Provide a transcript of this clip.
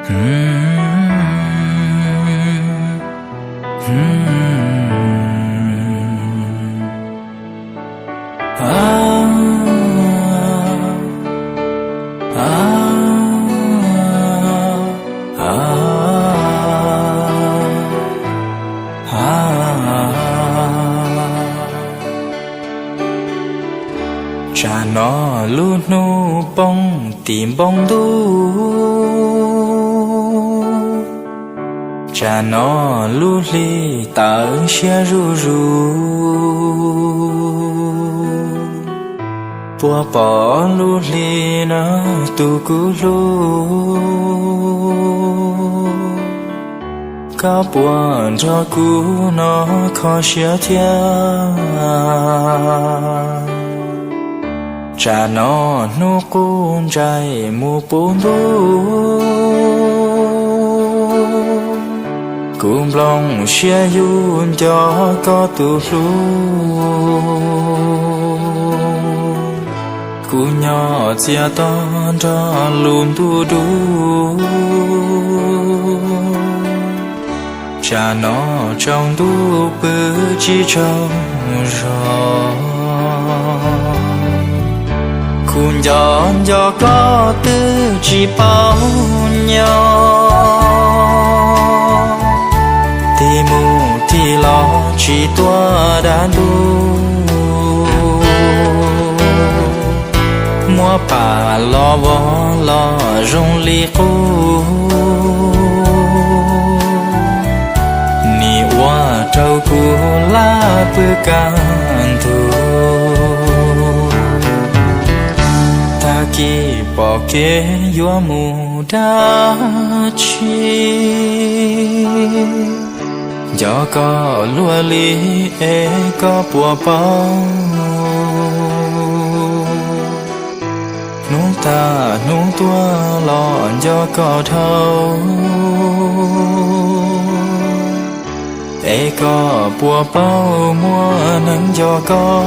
Cha nó lu nu bông tìm bông đu, cha nó lu li ta xe ru ru, bùa bỏ lu li nó tu cu lu, cả buồn cho cu nó khó xe thiên. Cha nó nu cún trái mu bún đu, cún lòng xe yun cho có tu lu, cú nhỏ chia ton cho luôn tu đu. Cha nó trong tu bự chỉ trong gió. Cuốn giòn gió có tư chỉ bao nhau, thì mù thì lo chỉ tua đàn đu, mua bà lo vó lo rong li cu, ni hoa trâu cu lá bư can thu. Ki bỏ kế yua mù đa chi, gió có lúa li e có bùa bao, nung ta nung tua lọ gió có thâu, e có bùa bao mua nắng gió có.